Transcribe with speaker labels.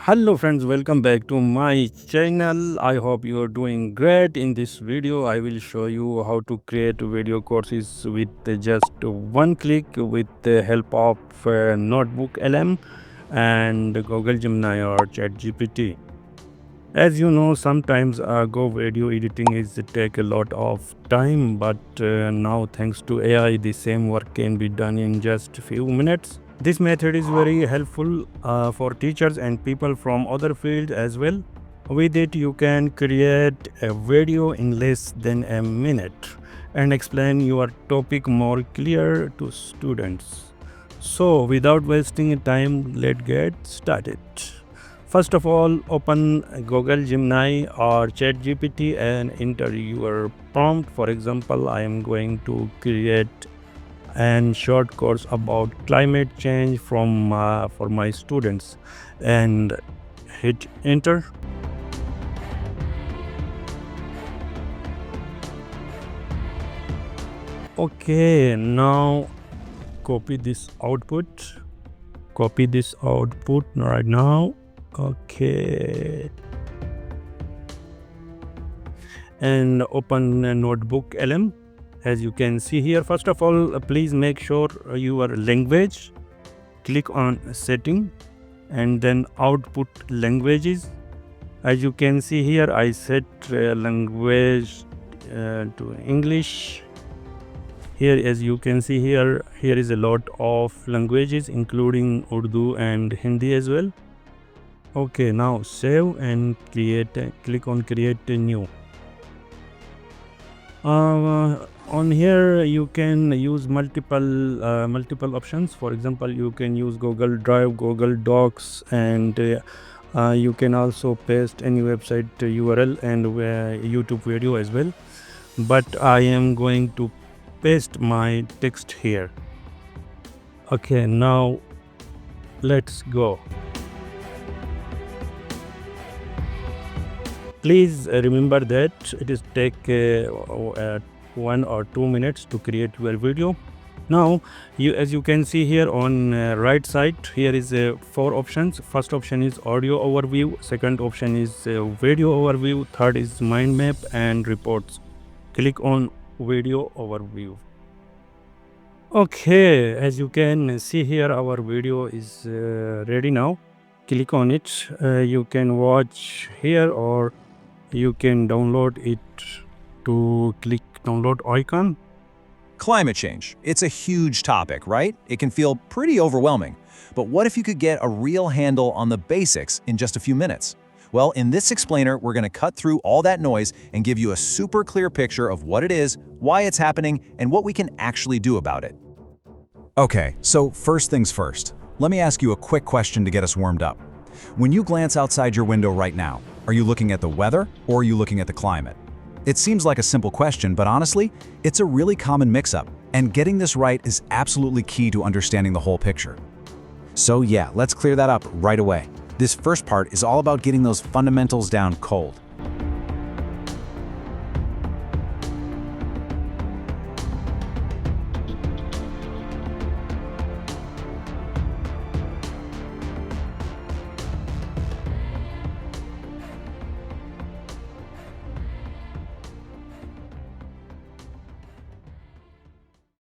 Speaker 1: Hello friends, welcome back to my channel. I hope you are doing great. In this video I will show you how to create video courses with just one click with the help of NotebookLM and Google Gemini or ChatGPT. As you know, sometimes Go video editing is take a lot of time, but now thanks to AI the same work can be done in just few minutes. This method is very helpful for teachers and people from other fields as well. With it, you can create a video in less than a minute and explain your topic more clear to students. So, without wasting time, let's get started. First of all, open Google Gemini or ChatGPT and enter your prompt. For example, I am going to create and short course about climate change from for my students and hit enter. Okay, now copy this output right now. Okay, and open NotebookLM. As you can see here, first of all, please make sure your language. Click on setting and then output languages. As you can see here, I set language to English. Here, as you can see here is a lot of languages including Urdu and Hindi as well. Okay, now save and click on create a new. On here you can use multiple options. For example, you can use Google Drive, Google Docs, and you can also paste any website URL and YouTube video as well, but I am going to paste my text here. Okay, now let's go. Please remember that it is take 1 or 2 minutes to create your video. Now, as you can see here on right side, here is 4 options. First option is audio overview, second option is video overview, third is mind map and reports. Click on video overview. Okay, as you can see here, our video is ready now. Click on it. You can watch here or you can download it to click download icon.
Speaker 2: Climate change. It's a huge topic, right? It can feel pretty overwhelming. But what if you could get a real handle on the basics in just a few minutes? Well, in this explainer, we're going to cut through all that noise and give you a super clear picture of what it is, why it's happening, and what we can actually do about it. Okay, so first things first. Let me ask you a quick question to get us warmed up. When you glance outside your window right now, are you looking at the weather or are you looking at the climate? It seems like a simple question, but honestly, it's a really common mix-up, and getting this right is absolutely key to understanding the whole picture. So yeah, let's clear that up right away. This first part is all about getting those fundamentals down cold.